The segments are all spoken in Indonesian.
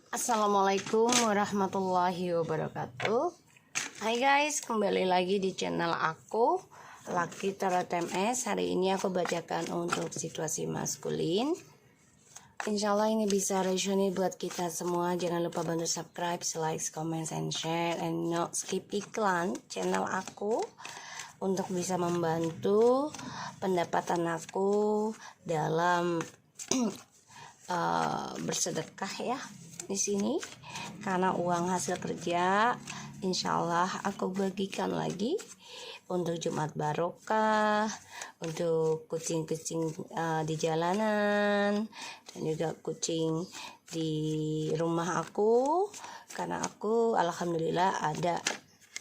Assalamualaikum warahmatullahi wabarakatuh. Hai guys, kembali lagi di channel aku, Lucky Tarot MS. Hari ini aku bacakan untuk situasi maskulin. Insya Allah ini bisa resonate buat kita semua. Jangan lupa bantu subscribe, like, comment, and share, and no skip iklan channel aku untuk bisa membantu pendapatan aku dalam bersedekah ya di sini, karena uang hasil kerja insya Allah aku bagikan lagi untuk Jumat Barokah, untuk kucing-kucing di jalanan, dan juga kucing di rumah aku, karena aku alhamdulillah ada,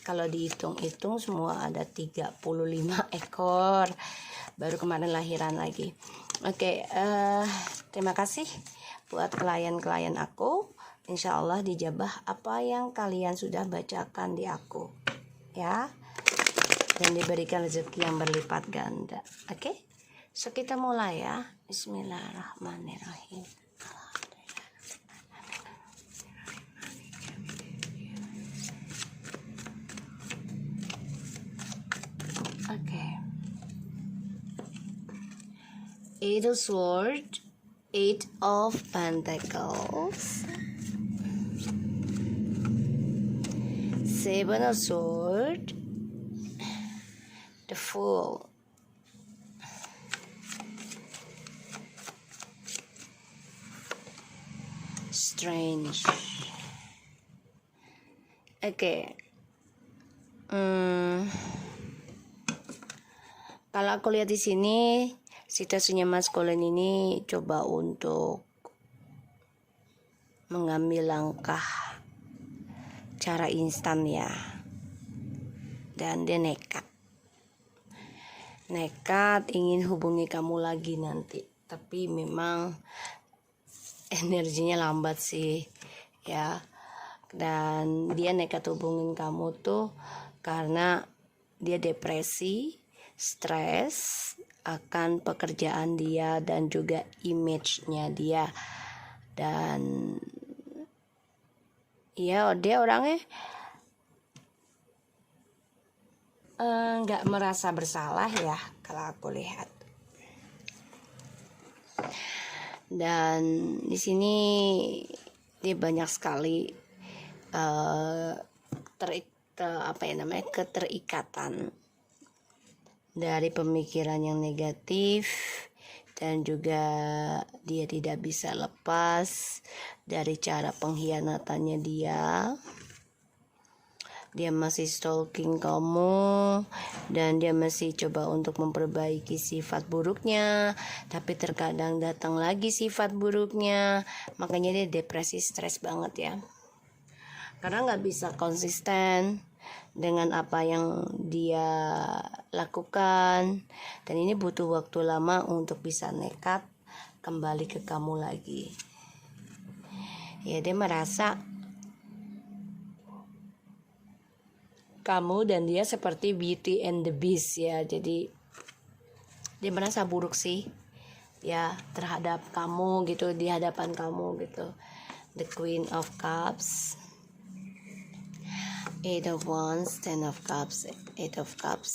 kalau dihitung-hitung semua ada 35 ekor, baru kemarin lahiran lagi. Oke, terima kasih buat klien-klien aku. Insya Allah dijabah apa yang kalian sudah bacakan di aku, ya, dan diberikan rezeki yang berlipat ganda. Oke, so kita mulai ya. Bismillahirrahmanirrahim. Oke. Eight of Swords, Eight of Pentacles, Seven of Swords, the Fool, Strange. Oke. Kalau aku lihat di sini, situasinya maskulin ini coba untuk mengambil langkah cara instan ya, dan dia nekat ingin hubungi kamu lagi nanti, tapi memang energinya lambat sih ya, dan dia nekat hubungin kamu tuh karena dia depresi, stres akan pekerjaan dia dan juga image-nya dia, dan ya dia orangnya nggak merasa bersalah ya kalau aku lihat. Dan di sini dia banyak sekali keterikatan dari pemikiran yang negatif, dan juga dia tidak bisa lepas dari cara pengkhianatannya dia. Dia masih stalking kamu, dan dia masih coba untuk memperbaiki sifat buruknya, tapi terkadang datang lagi sifat buruknya, makanya dia depresi, stres banget ya, karena nggak bisa konsisten dengan apa yang dia lakukan, dan ini butuh waktu lama untuk bisa nekat kembali ke kamu lagi. Ya, dia merasa kamu dan dia seperti Beauty and the Beast ya, jadi dia merasa buruk sih ya terhadap kamu gitu, di hadapan kamu gitu. The Queen of Cups, Eight of Wands, Ten of Cups, Eight of Cups,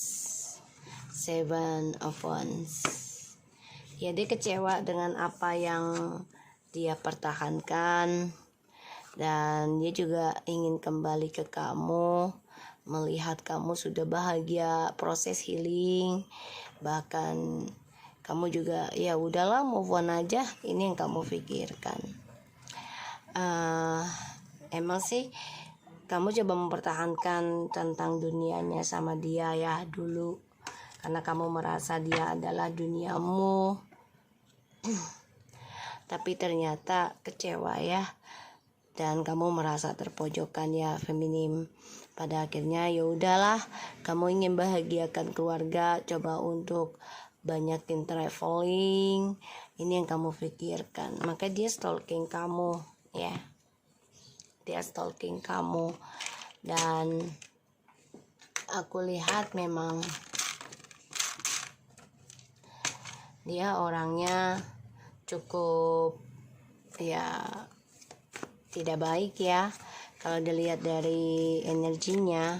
Seven of Wands. Ya, dia kecewa dengan apa yang dia pertahankan, dan dia juga ingin kembali ke kamu, melihat kamu sudah bahagia, proses healing, bahkan kamu juga ya udahlah move on aja, ini yang kamu pikirkan. Emang sih kamu coba mempertahankan tentang dunianya sama dia ya dulu, karena kamu merasa dia adalah duniamu. Tapi ternyata kecewa ya, dan kamu merasa terpojokkan ya feminim. Pada akhirnya ya udahlah, kamu ingin bahagiakan keluarga, coba untuk banyakin traveling, ini yang kamu pikirkan. Maka dia stalking kamu ya, dia stalking kamu, dan aku lihat memang dia orangnya cukup ya tidak baik ya kalau dilihat dari energinya.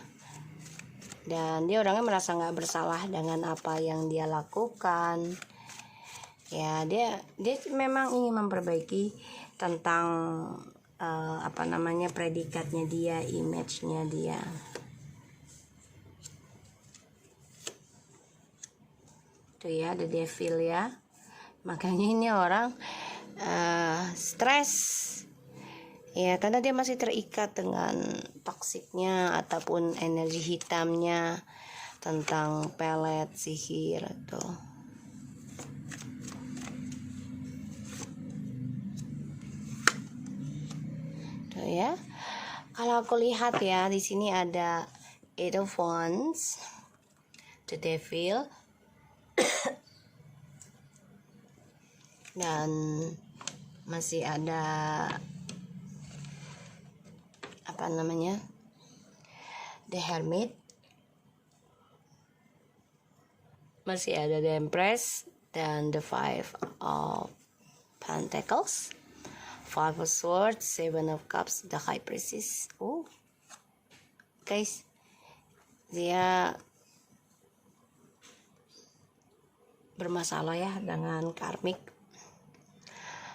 Dan dia orangnya merasa nggak bersalah dengan apa yang dia lakukan. Ya, dia memang ingin memperbaiki tentang predikatnya dia, image-nya dia. Tuh ya, the devil ya. Makanya ini orang stres ya, karena dia masih terikat dengan toksiknya ataupun energi hitamnya tentang pelet sihir tuh. Tuh ya. Kalau aku lihat ya, di sini ada Eight of Wands, the devil, dan masih ada the Hermit, masih ada the Empress, dan the Five of Pentacles, Five of Swords, Seven of Cups, the High Priestess. Guys, dia bermasalah ya dengan karmik.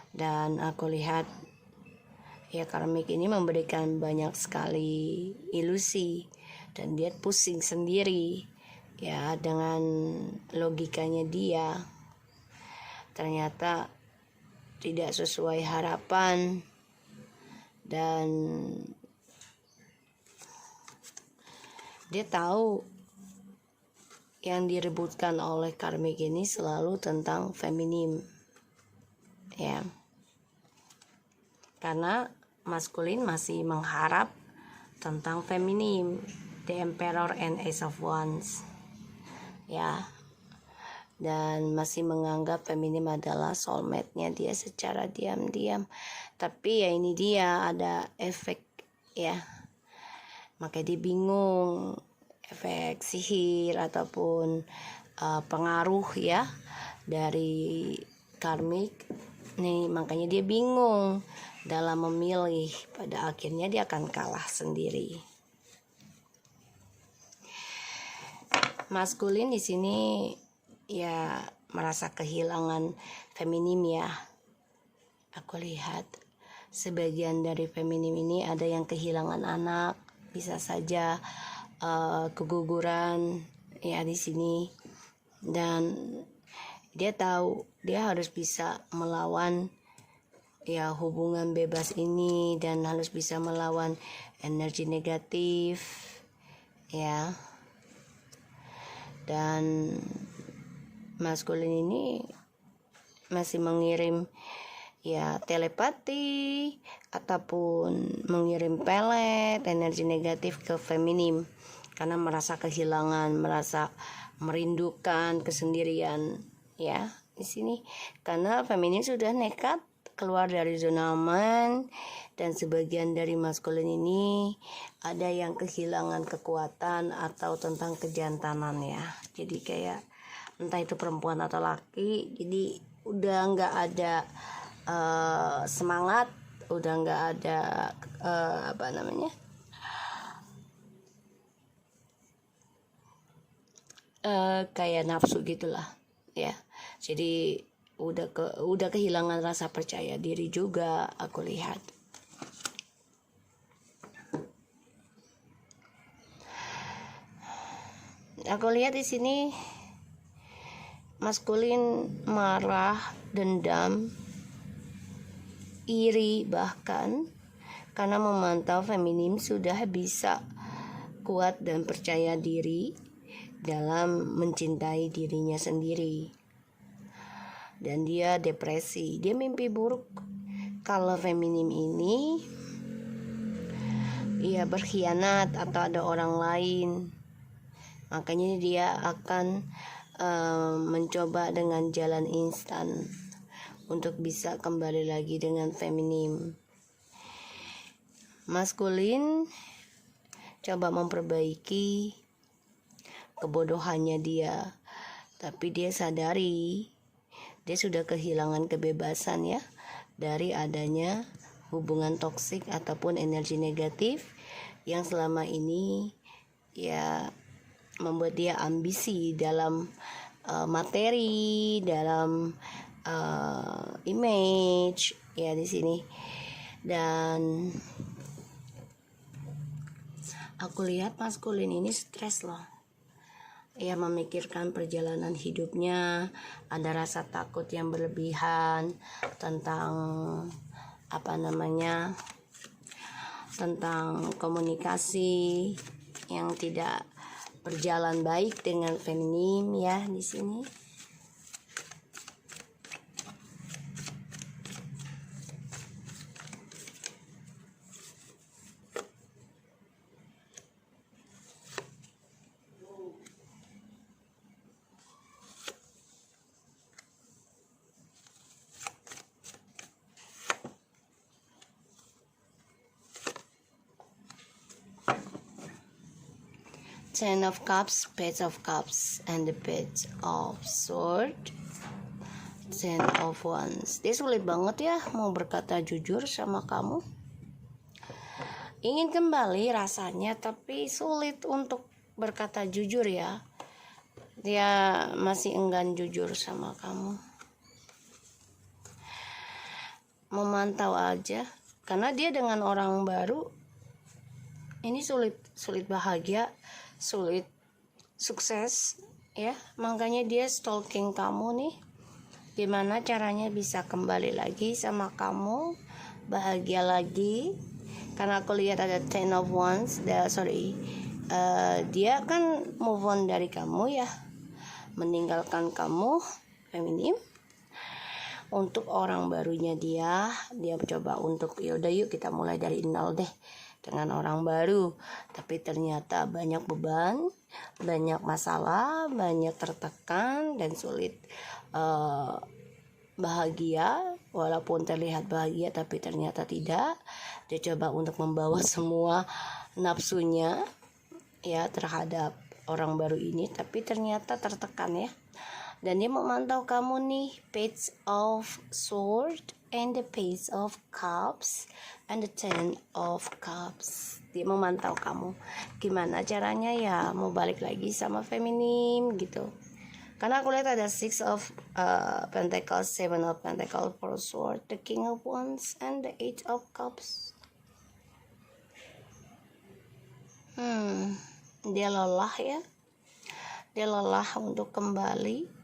Dan aku lihat ya, karmik ini memberikan banyak sekali ilusi dan dia pusing sendiri ya dengan logikanya dia. Ternyata tidak sesuai harapan, dan dia tahu yang direbutkan oleh karmik ini selalu tentang feminim ya, karena maskulin masih mengharap tentang feminim, the Emperor and Ace of Wands ya, dan masih menganggap feminim adalah soulmate-nya dia secara diam-diam. Tapi ya ini dia ada efek ya, makanya dia bingung, efek sihir ataupun pengaruh ya dari karmik nih, makanya dia bingung dalam memilih. Pada akhirnya dia akan kalah sendiri. Maskulin di sini ya merasa kehilangan feminim ya. Aku lihat sebagian dari feminim ini ada yang kehilangan anak, bisa saja keguguran ya di sini, dan dia tahu dia harus bisa melawan ya hubungan bebas ini, dan harus bisa melawan energi negatif ya. Dan maskulin ini masih mengirim ya telepati ataupun mengirim pelet energi negatif ke feminim, karena merasa kehilangan, merasa merindukan kesendirian ya di sini, karena feminim sudah nekat keluar dari zona aman. Dan sebagian dari maskulin ini ada yang kehilangan kekuatan atau tentang kejantanan ya, jadi kayak entah itu perempuan atau laki, jadi udah nggak ada semangat, udah nggak ada kayak nafsu gitulah ya. Jadi udah kehilangan rasa percaya diri juga aku lihat. Aku lihat di sini maskulin marah, dendam, iri bahkan, karena memantau feminim sudah bisa kuat dan percaya diri dalam mencintai dirinya sendiri. Dan dia depresi, dia mimpi buruk kalau feminim ini ia berkhianat atau ada orang lain. Makanya dia akan mencoba dengan jalan instan untuk bisa kembali lagi dengan feminim. Maskulin coba memperbaiki kebodohannya dia, tapi dia sadari dia sudah kehilangan kebebasan ya dari adanya hubungan toksik ataupun energi negatif yang selama ini ya membuat dia ambisi dalam materi, dalam image ya di sini. Dan aku lihat maskulin ini stres loh. Ia memikirkan perjalanan hidupnya, ada rasa takut yang berlebihan tentang tentang komunikasi yang tidak berjalan baik dengan feminim ya di sini. Ten of Cups, Page of Cups, and the Page of Sword, Ten of Wands. Dia sulit banget ya mau berkata jujur sama kamu. Ingin kembali rasanya, tapi sulit untuk berkata jujur ya. Dia masih enggan jujur sama kamu. Memantau aja, karena dia dengan orang baru ini sulit bahagia, sulit sukses ya. Makanya dia stalking kamu nih, gimana caranya bisa kembali lagi sama kamu, bahagia lagi. Karena aku lihat ada Ten of Wands, dia kan move on dari kamu ya, meninggalkan kamu feminim. Untuk orang barunya dia coba untuk yaudah yuk kita mulai dari nol deh dengan orang baru, tapi ternyata banyak beban, banyak masalah, banyak tertekan dan sulit bahagia. Walaupun terlihat bahagia tapi ternyata tidak. Dia coba untuk membawa semua nafsunya ya terhadap orang baru ini, tapi ternyata tertekan ya. Dan dia memantau kamu nih, Page of Sword and the Page of Cups and the Ten of Cups. Dia memantau kamu, gimana caranya ya mau balik lagi sama feminim gitu. Karena aku lihat ada Six of Pentacles, Seven of Pentacles, Four Sword, the King of Wands, and the Eight of Cups. Dia lelah ya. Dia lelah untuk kembali.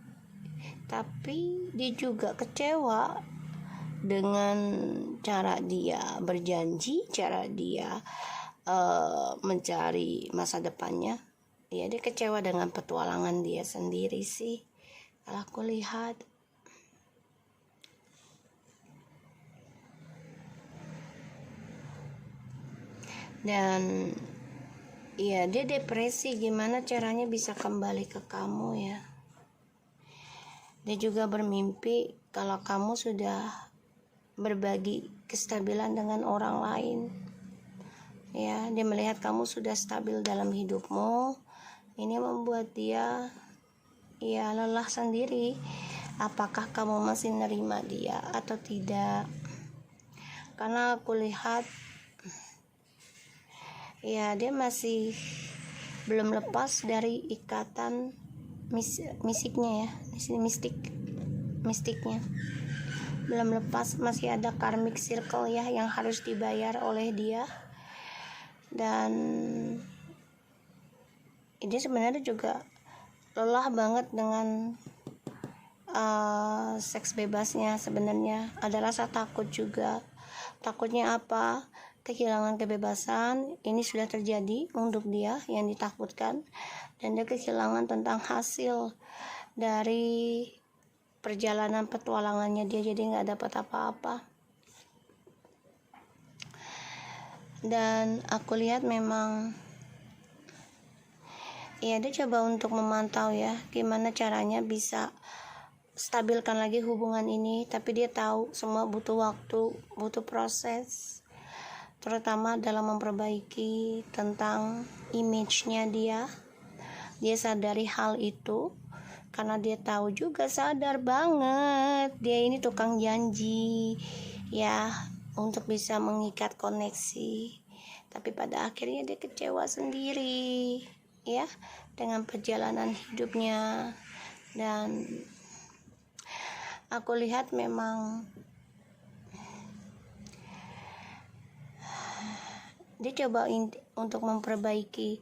Tapi dia juga kecewa dengan cara dia berjanji, cara dia mencari masa depannya. Ya, dia kecewa dengan petualangan dia sendiri sih, kalau aku lihat. Dan ya dia depresi, gimana caranya bisa kembali ke kamu ya. Dia juga bermimpi kalau kamu sudah berbagi kestabilan dengan orang lain. Ya, dia melihat kamu sudah stabil dalam hidupmu. Ini membuat dia ya lelah sendiri. Apakah kamu masih nerima dia atau tidak? Karena aku lihat ya dia masih belum lepas dari ikatan misiknya ya, mistiknya belum lepas, masih ada karmic circle ya yang harus dibayar oleh dia. Dan dia sebenarnya juga lelah banget dengan seks bebasnya. Sebenarnya ada rasa takut juga. Takutnya apa? Kehilangan kebebasan. Ini sudah terjadi untuk dia yang ditakutkan. Dan dia kehilangan tentang hasil dari perjalanan petualangannya dia, jadi nggak dapat apa-apa. Dan aku lihat memang ya dia coba untuk memantau ya gimana caranya bisa stabilkan lagi hubungan ini, tapi dia tahu semua butuh waktu, butuh proses, terutama dalam memperbaiki tentang image-nya dia. Dia sadari hal itu karena dia tahu juga, sadar banget dia ini tukang janji ya. untuk bisa mengikat koneksi, tapi pada akhirnya dia kecewa sendiri ya dengan perjalanan hidupnya. Dan aku lihat memang dia coba untuk memperbaiki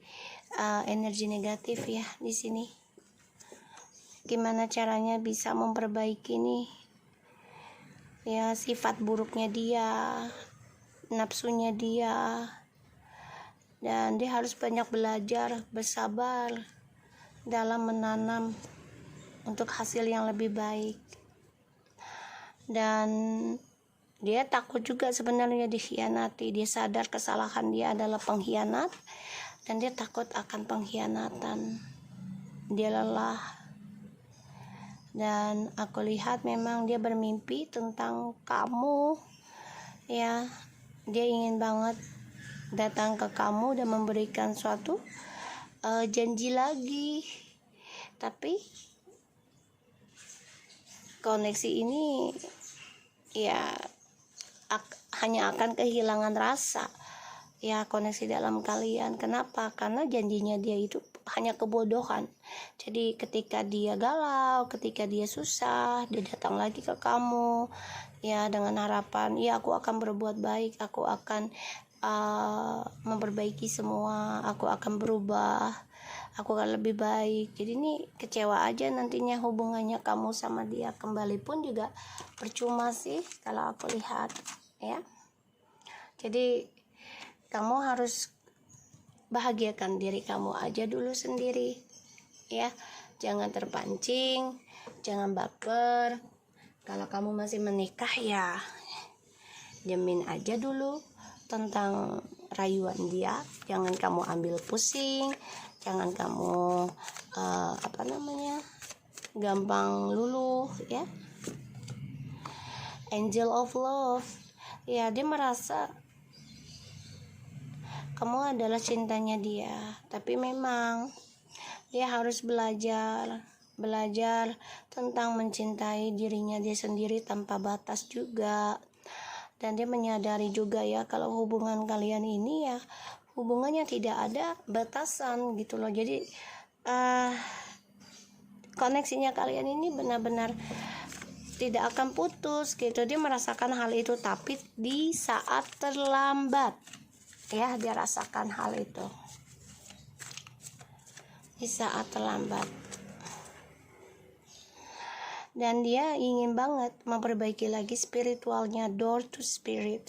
energi negatif ya di sini. Gimana caranya bisa memperbaiki nih ya sifat buruknya dia, nafsunya dia, dan dia harus banyak belajar, bersabar dalam menanam untuk hasil yang lebih baik. Dan dia takut juga sebenarnya dikhianati. Dia sadar kesalahan dia adalah pengkhianat dan dia takut akan pengkhianatan. Dia lelah. Dan aku lihat memang dia bermimpi tentang kamu ya. Dia ingin banget datang ke kamu dan memberikan suatu janji lagi, tapi koneksi ini ya hanya akan kehilangan rasa ya koneksi dalam kalian. Kenapa? Karena janjinya dia itu hanya kebodohan. Jadi ketika dia galau, ketika dia susah, dia datang lagi ke kamu ya dengan harapan ya aku akan berbuat baik, aku akan memperbaiki semua, aku akan berubah, aku akan lebih baik. Jadi ini kecewa aja nantinya hubungannya kamu sama dia. Kembali pun juga percuma sih kalau aku lihat ya. Jadi kamu harus bahagiakan diri kamu aja dulu sendiri ya. Jangan terpancing, jangan baper. Kalau kamu masih menikah ya jamin aja dulu tentang rayuan dia. Jangan kamu ambil pusing, jangan kamu gampang luluh ya. Angel of love ya, dia merasa kamu adalah cintanya dia, tapi memang dia harus belajar tentang mencintai dirinya dia sendiri tanpa batas juga. Dan dia menyadari juga ya kalau hubungan kalian ini ya hubungannya tidak ada batasan gitu loh. Jadi koneksinya kalian ini benar-benar tidak akan putus gitu. Dia merasakan hal itu, tapi di saat terlambat ya, dia rasakan hal itu di saat terlambat. Dan dia ingin banget memperbaiki lagi spiritualnya, door to spirit.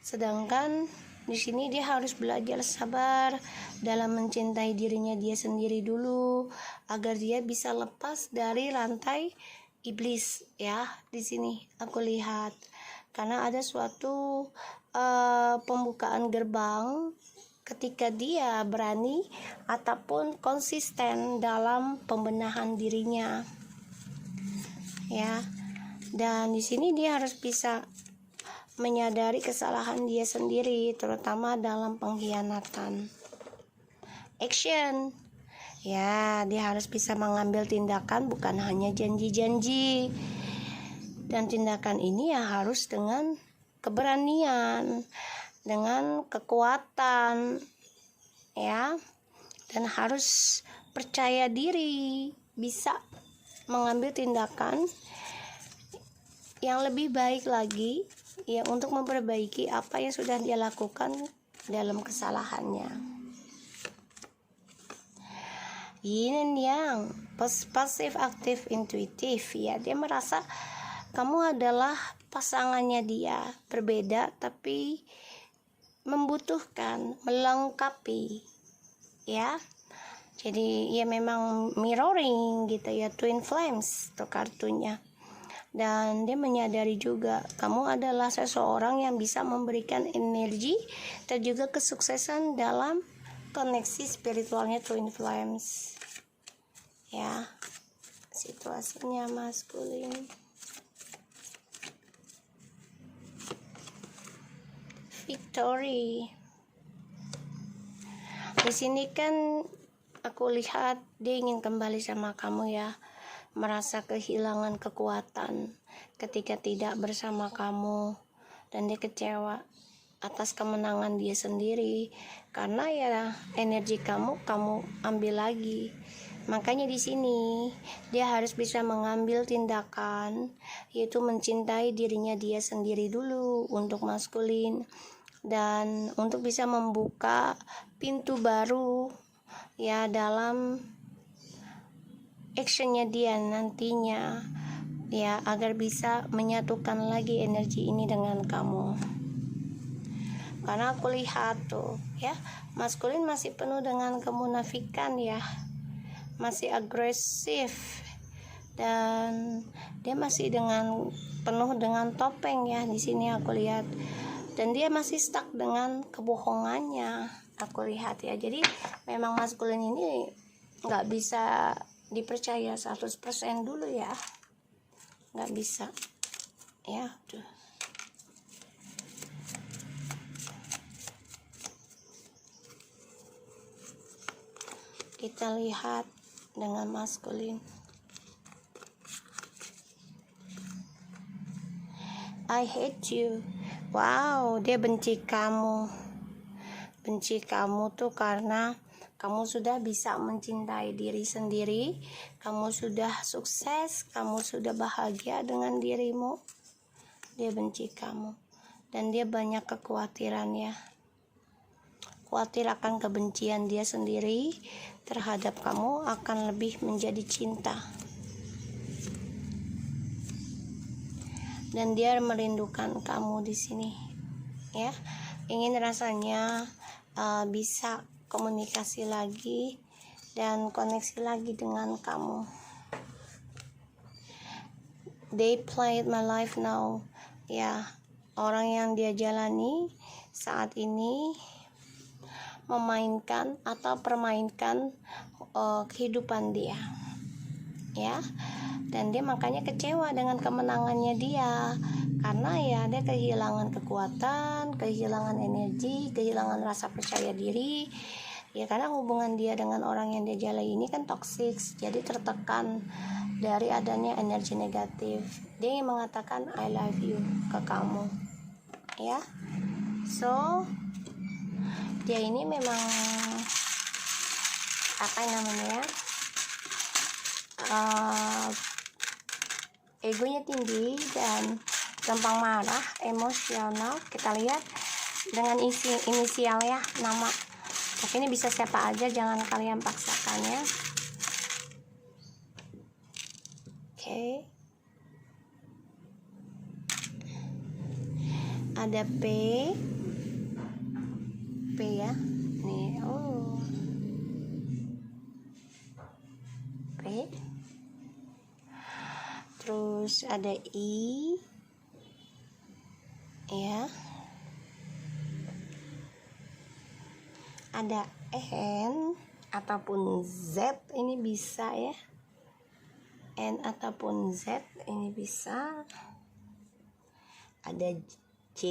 Sedangkan di sini dia harus belajar sabar dalam mencintai dirinya dia sendiri dulu agar dia bisa lepas dari rantai iblis ya. Di sini aku lihat karena ada suatu pembukaan gerbang ketika dia berani ataupun konsisten dalam pembenahan dirinya ya. Dan di sini dia harus bisa menyadari kesalahan dia sendiri, terutama dalam pengkhianatan. Action ya, dia harus bisa mengambil tindakan, bukan hanya janji-janji. Dan tindakan ini ya harus dengan keberanian, dengan kekuatan ya, dan harus percaya diri bisa mengambil tindakan yang lebih baik lagi ya untuk memperbaiki apa yang sudah dia lakukan dalam kesalahannya. Yin and yang, pasif, aktif, intuitif ya. Dia merasa kamu adalah pasangannya dia, berbeda tapi membutuhkan, melengkapi ya. Jadi ya memang mirroring gitu ya, twin flames tuh kartunya. Dan dia menyadari juga kamu adalah seseorang yang bisa memberikan energi dan juga kesuksesan dalam koneksi spiritualnya twin flames ya. Situasinya maskulin. Victory. Di sini kan aku lihat dia ingin kembali sama kamu ya, merasa kehilangan kekuatan ketika tidak bersama kamu, dan dia kecewa atas kemenangan dia sendiri, karena ya energi kamu ambil lagi. Makanya di sini dia harus bisa mengambil tindakan, yaitu mencintai dirinya dia sendiri dulu untuk maskulin, dan untuk bisa membuka pintu baru ya dalam actionnya dia nantinya ya, agar bisa menyatukan lagi energi ini dengan kamu. Karena aku lihat tuh ya, maskulin masih penuh dengan kemunafikan ya, masih agresif, dan dia masih penuh dengan topeng ya di sini aku lihat, dan dia masih stuck dengan kebohongannya aku lihat ya. Jadi memang maskulin ini nggak bisa dipercaya 100% dulu ya, nggak bisa ya. Tuh, kita lihat dengan maskulin. I hate you. Wow, dia benci kamu. Benci kamu tuh karena kamu sudah bisa mencintai diri sendiri, kamu sudah sukses, kamu sudah bahagia dengan dirimu. Dia benci kamu, dan dia banyak kekhawatiran ya. Khawatir akan kebencian dia sendiri terhadap kamu akan lebih menjadi cinta. Dan dia merindukan kamu di sini ya. Ingin rasanya bisa komunikasi lagi dan koneksi lagi dengan kamu. They played my life now ya. Orang yang dia jalani saat ini memainkan atau permainkan kehidupan dia ya, dan dia makanya kecewa dengan kemenangannya dia, karena ya dia kehilangan kekuatan, kehilangan energi, kehilangan rasa percaya diri ya, karena hubungan dia dengan orang yang dia jalani ini kan toksik, jadi tertekan dari adanya energi negatif. Dia yang mengatakan I love you ke kamu ya. So dia ini memang apa namanya egonya tinggi dan gampang marah, emosional. Kita lihat dengan inisial ya, nama, tapi ini bisa siapa aja, jangan kalian paksakan ya. Oke. Ada P ya nih. Oh, P, terus ada I ya, ada N ataupun Z, ini bisa ya, N ataupun Z ini bisa. Ada J,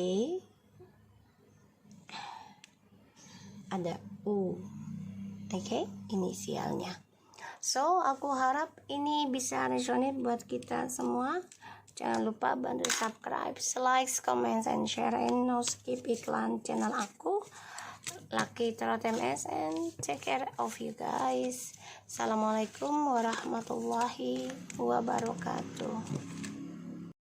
ada U. Oke, inisialnya. So, aku harap ini bisa resonate buat kita semua. Jangan lupa bantu subscribe, like, comment, and share, and no skip iklan channel aku, Lucky Tarot MS, and take care of you guys. Assalamualaikum warahmatullahi wabarakatuh.